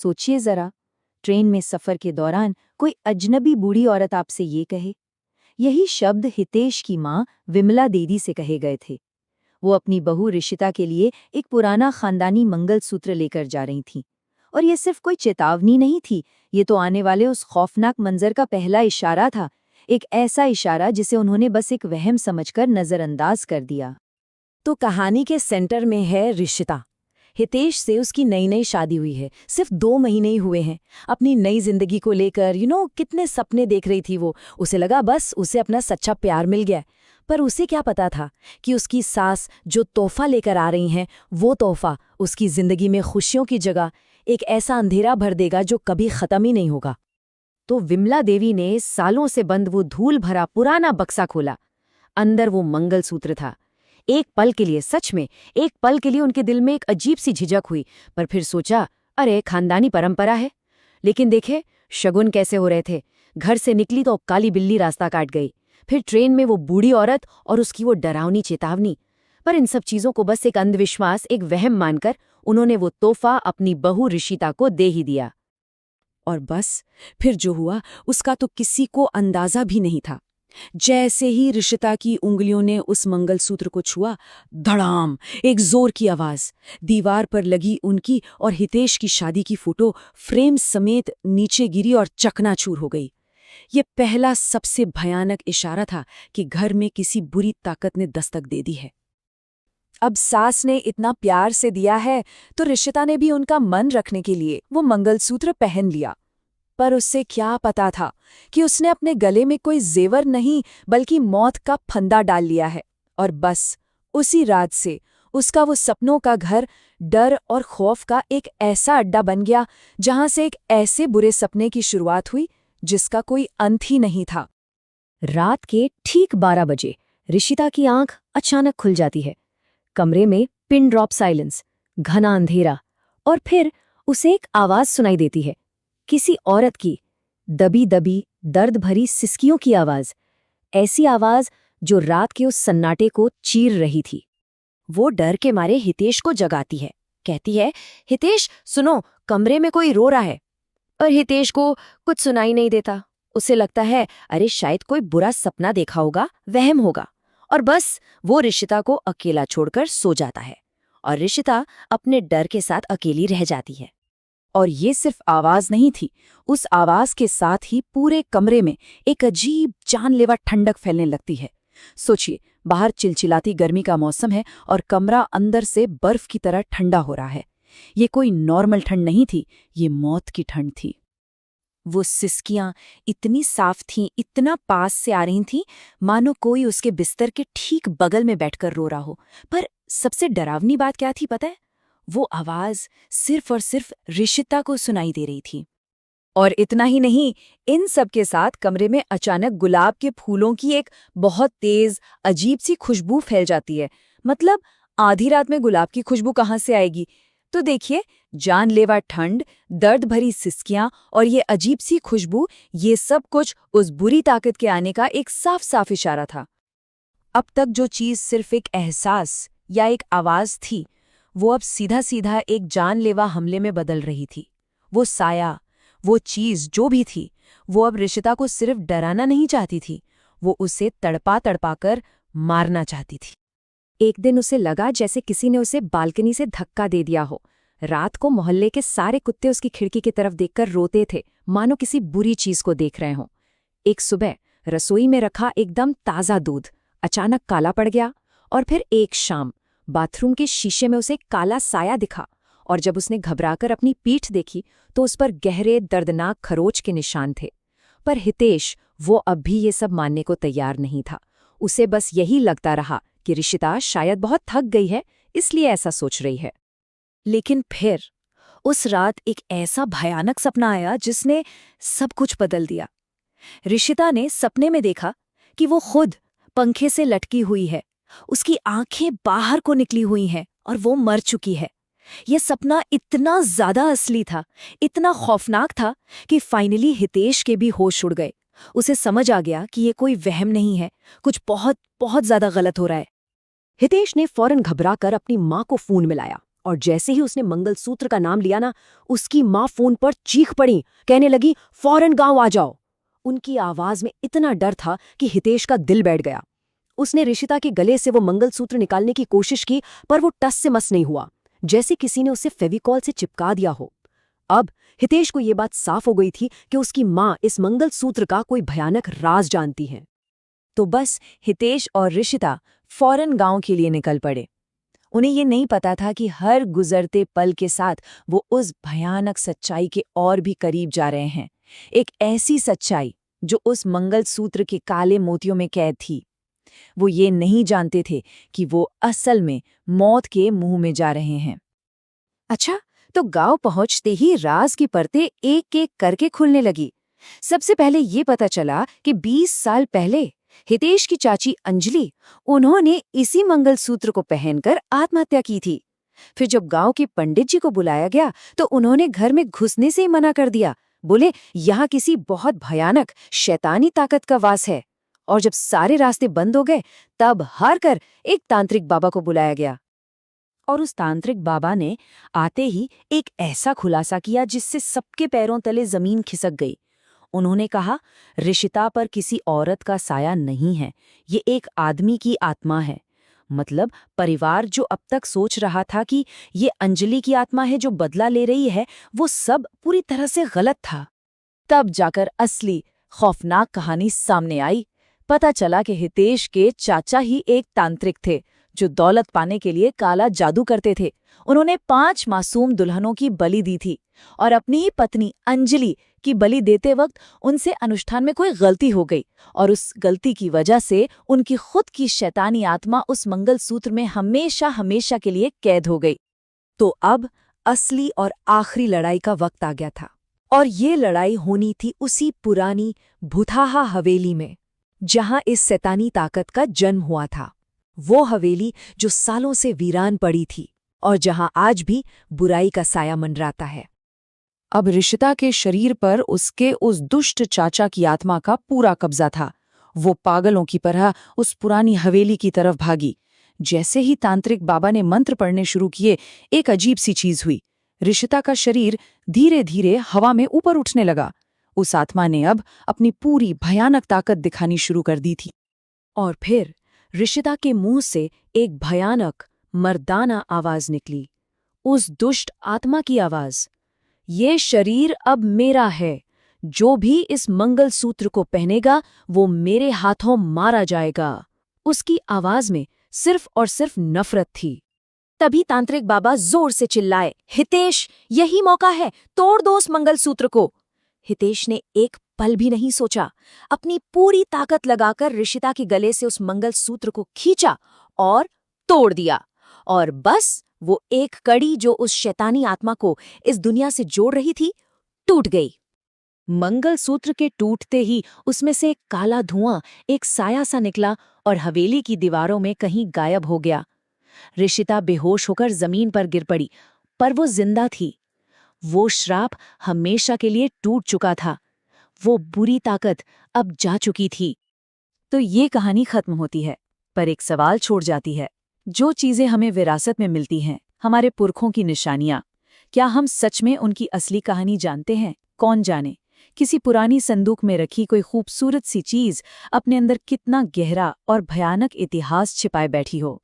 सोचिए जरा, ट्रेन में सफर के दौरान कोई अजनबी बूढ़ी औरत आपसे ये कहे। यही शब्द हितेश की माँ विमला दीदी से कहे गए थे। वो अपनी बहू ऋषिता के लिए एक पुराना खानदानी मंगलसूत्र लेकर जा रही थीं। और ये सिर्फ कोई चेतावनी नहीं थी, ये तो आने वाले उस खौफनाक मंजर का पहला इशारा था। एक ऐसा इशारा जिसे उन्होंने बस एक वहम समझकर नजरअंदाज कर दिया। तो कहानी के सेंटर में है ऋषिता। हितेश से उसकी नई नई शादी हुई है, सिर्फ 2 महीने ही हुए हैं। अपनी नई जिंदगी को लेकर कितने सपने देख रही थी वो। उसे लगा बस उसे अपना सच्चा प्यार मिल गया। पर उसे क्या पता था कि उसकी सास जो तोहफा लेकर आ रही हैं, वो तोहफा उसकी जिंदगी में खुशियों की जगह एक ऐसा अंधेरा भर देगा जो कभी खत्म ही नहीं होगा। तो विमला देवी ने सालों से बंद वो धूल भरा पुराना बक्सा खोला। अंदर वो मंगलसूत्र था। एक पल के लिए, सच में एक पल के लिए उनके दिल में एक अजीब सी झिझक हुई, पर फिर सोचा, अरे खानदानी परंपरा है। लेकिन देखे शगुन कैसे हो रहे थे। घर से निकली तो काली बिल्ली रास्ता काट गई, फिर ट्रेन में वो बूढ़ी औरत और उसकी वो डरावनी चेतावनी। पर इन सब चीजों को बस एक अंधविश्वास, एक वहम मानकर उन्होंने वो तोहफा अपनी बहू ऋषिता को दे ही दिया। और बस फिर जो हुआ उसका तो किसी को अंदाजा भी नहीं था। जैसे ही ऋषिता की उंगलियों ने उस मंगलसूत्र को छुआ, धड़ाम एक जोर की आवाज। दीवार पर लगी उनकी और हितेश की शादी की फोटो फ्रेम समेत नीचे गिरी और चकनाचूर हो गई। ये पहला सबसे भयानक इशारा था कि घर में किसी बुरी ताकत ने दस्तक दे दी है। अब सास ने इतना प्यार से दिया है तो ऋषिता ने भी उनका मन रखने के लिए वो मंगलसूत्र पहन लिया। पर उससे क्या पता था कि उसने अपने गले में कोई जेवर नहीं बल्कि मौत का फंदा डाल लिया है। और बस उसी रात से उसका वो सपनों का घर डर और खौफ का एक ऐसा अड्डा बन गया जहां से एक ऐसे बुरे सपने की शुरुआत हुई जिसका कोई अंत ही नहीं था। रात के ठीक 12 बजे ऋषिता की आंख अचानक खुल जाती है। कमरे में पिन ड्रॉप साइलेंस, घना अंधेरा, और फिर उसे एक आवाज सुनाई देती है, किसी औरत की दबी दबी दर्द भरी सिसकियों की आवाज। ऐसी आवाज जो रात के उस सन्नाटे को चीर रही थी। वो डर के मारे हितेश को जगाती है, कहती है, हितेश सुनो, कमरे में कोई रो रहा है। और हितेश को कुछ सुनाई नहीं देता। उसे लगता है अरे शायद कोई बुरा सपना देखा होगा, वहम होगा। और बस वो ऋषिता को अकेला छोड़कर सो जाता है और ऋषिता अपने डर के साथ अकेली रह जाती है। और ये सिर्फ आवाज नहीं थी, उस आवाज के साथ ही पूरे कमरे में एक अजीब जानलेवा ठंडक फैलने लगती है। सोचिए, बाहर चिलचिलाती गर्मी का मौसम है और कमरा अंदर से बर्फ की तरह ठंडा हो रहा है। ये कोई नॉर्मल ठंड नहीं थी, ये मौत की ठंड थी। वो सिसकियां इतनी साफ थीं, इतना पास से आ रही थीं, मानो कोई उसके बिस्तर के ठीक बगल में बैठकर रो रहा हो। पर सबसे डरावनी बात क्या थी पता है? वो आवाज सिर्फ और सिर्फ ऋषिता को सुनाई दे रही थी। और इतना ही नहीं, इन सब के साथ कमरे में अचानक गुलाब के फूलों की एक बहुत तेज अजीब सी खुशबू फैल जाती है। मतलब आधी रात में गुलाब की खुशबू कहाँ से आएगी? तो देखिए, जानलेवा ठंड, दर्द भरी सिसकियां और ये अजीब सी खुशबू, ये सब कुछ उस बुरी ताकत के आने का एक साफ साफ इशारा था। अब तक जो चीज सिर्फ एक एहसास या एक आवाज थी, वो अब सीधा सीधा एक जानलेवा हमले में बदल रही थी। वो साया, वो चीज जो भी थी, वो अब ऋषिता को सिर्फ डराना नहीं चाहती थी, वो उसे तड़पा तड़पा कर मारना चाहती थी। एक दिन उसे लगा जैसे किसी ने उसे बालकनी से धक्का दे दिया हो। रात को मोहल्ले के सारे कुत्ते उसकी खिड़की की तरफ देखकर रोते थे, मानो किसी बुरी चीज को देख रहे हों। एक सुबह रसोई में रखा एकदम ताज़ा दूध अचानक काला पड़ गया। और फिर एक शाम बाथरूम के शीशे में उसे काला साया दिखा। और जब उसने घबराकर अपनी पीठ देखी तो उस पर गहरे दर्दनाक खरोच के निशान थे। पर हितेश, वो अब भी ये सब मानने को तैयार नहीं था। उसे बस यही लगता रहा कि ऋषिता शायद बहुत थक गई है, इसलिए ऐसा सोच रही है। लेकिन फिर उस रात एक ऐसा भयानक सपना आया जिसने सब कुछ बदल दिया। ऋषिता ने सपने में देखा कि वो खुद पंखे से लटकी हुई है, उसकी आंखें बाहर को निकली हुई हैं और वो मर चुकी है। यह सपना इतना ज्यादा असली था, इतना खौफनाक था कि फाइनली हितेश के भी होश उड़ गए। उसे समझ आ गया कि ये कोई वहम नहीं है, कुछ बहुत बहुत ज्यादा गलत हो रहा है। हितेश ने फौरन घबराकर अपनी माँ को फोन मिलाया और जैसे ही उसने मंगलसूत्र का नाम लिया ना, उसकी माँ फोन पर चीख पड़ी, कहने लगी, फौरन गांव आ जाओ। उनकी आवाज में इतना डर था कि हितेश का दिल बैठ गया। उसने ऋषिता के गले से वो मंगलसूत्र निकालने की कोशिश की, पर वो टस से मस नहीं हुआ, जैसे किसी ने उसे फेविकॉल से चिपका दिया हो। अब हितेश को ये बात साफ हो गई थी कि उसकी माँ इस मंगलसूत्र का कोई भयानक राज जानती है। तो बस हितेश और ऋषिता फौरन गांव के लिए निकल पड़े। उन्हें ये नहीं पता था कि हर गुजरते पल के साथ वो उस भयानक सच्चाई के और भी करीब जा रहे हैं, एक ऐसी सच्चाई जो उस मंगलसूत्र के काले मोतियों में कैद थी। वो ये नहीं जानते थे कि वो असल में मौत के मुंह में जा रहे हैं। अच्छा, तो गांव पहुंचते ही राज की परतें एक एक करके खुलने लगी। सबसे पहले ये पता चला कि 20 साल पहले हितेश की चाची अंजलि, उन्होंने इसी मंगलसूत्र को पहनकर आत्महत्या की थी। फिर जब गांव के पंडित जी को बुलाया गया तो उन्होंने घर में घुसने से ही मना कर दिया। बोले, यहाँ किसी बहुत भयानक शैतानी ताकत का वास है। और जब सारे रास्ते बंद हो गए, तब हार कर एक तांत्रिक बाबा को बुलाया गया। और उस तांत्रिक बाबा ने आते ही एक ऐसा खुलासा किया जिससे सबके पैरों तले जमीन खिसक गई। उन्होंने कहा, ऋषिता पर किसी औरत का साया नहीं है, ये एक आदमी की आत्मा है। मतलब परिवार जो अब तक सोच रहा था कि ये अंजलि की आत्मा है जो बदला ले रही है, वो सब पूरी तरह से गलत था। तब जाकर असली खौफनाक कहानी सामने आई। पता चला कि हितेश के चाचा ही एक तांत्रिक थे जो दौलत पाने के लिए काला जादू करते थे। उन्होंने 5 मासूम दुल्हनों की बलि दी थी और अपनी ही पत्नी अंजलि की बलि देते वक्त उनसे अनुष्ठान में कोई गलती हो गई और उस गलती की वजह से उनकी खुद की शैतानी आत्मा उस मंगलसूत्र में हमेशा हमेशा के लिए कैद हो गई। तो अब असली और आखिरी लड़ाई का वक्त आ गया था, और ये लड़ाई होनी थी उसी पुरानी भुथाहा हवेली में, जहां इस शैतानी ताकत का जन्म हुआ था। वो हवेली जो सालों से वीरान पड़ी थी और जहां आज भी बुराई का साया मंडराता है। अब ऋषिता के शरीर पर उसके उस दुष्ट चाचा की आत्मा का पूरा कब्जा था। वो पागलों की तरह उस पुरानी हवेली की तरफ भागी। जैसे ही तांत्रिक बाबा ने मंत्र पढ़ने शुरू किए, एक अजीब सी चीज हुई। ऋषिता का शरीर धीरे धीरे हवा में ऊपर उठने लगा। उस आत्मा ने अब अपनी पूरी भयानक ताकत दिखानी शुरू कर दी थी। और फिर ऋषिता के मुंह से एक भयानक मर्दाना आवाज निकली, उस दुष्ट आत्मा की आवाज। ये शरीर अब मेरा है, जो भी इस मंगलसूत्र को पहनेगा वो मेरे हाथों मारा जाएगा। उसकी आवाज में सिर्फ और सिर्फ नफरत थी। तभी तांत्रिक बाबा जोर से चिल्लाए, हितेश, यही मौका है, तोड़ दो उस मंगलसूत्र को। हितेश ने एक पल भी नहीं सोचा, अपनी पूरी ताकत लगाकर ऋषिता के गले से उस मंगलसूत्र को खींचा और तोड़ दिया। और बस वो एक कड़ी जो उस शैतानी आत्मा को इस दुनिया से जोड़ रही थी, टूट गई। मंगलसूत्र के टूटते ही उसमें से एक काला धुआं, एक साया सा निकला और हवेली की दीवारों में कहीं गायब हो गया। ऋषिता बेहोश होकर जमीन पर गिर पड़ी, पर वो जिंदा थी। वो श्राप हमेशा के लिए टूट चुका था। वो बुरी ताकत अब जा चुकी थी। तो ये कहानी खत्म होती है, पर एक सवाल छोड़ जाती है। जो चीजें हमें विरासत में मिलती हैं, हमारे पुरखों की निशानियां, क्या हम सच में उनकी असली कहानी जानते हैं? कौन जाने, किसी पुरानी संदूक में रखी कोई खूबसूरत सी चीज अपने अंदर कितना गहरा और भयानक इतिहास छिपाए बैठी हो।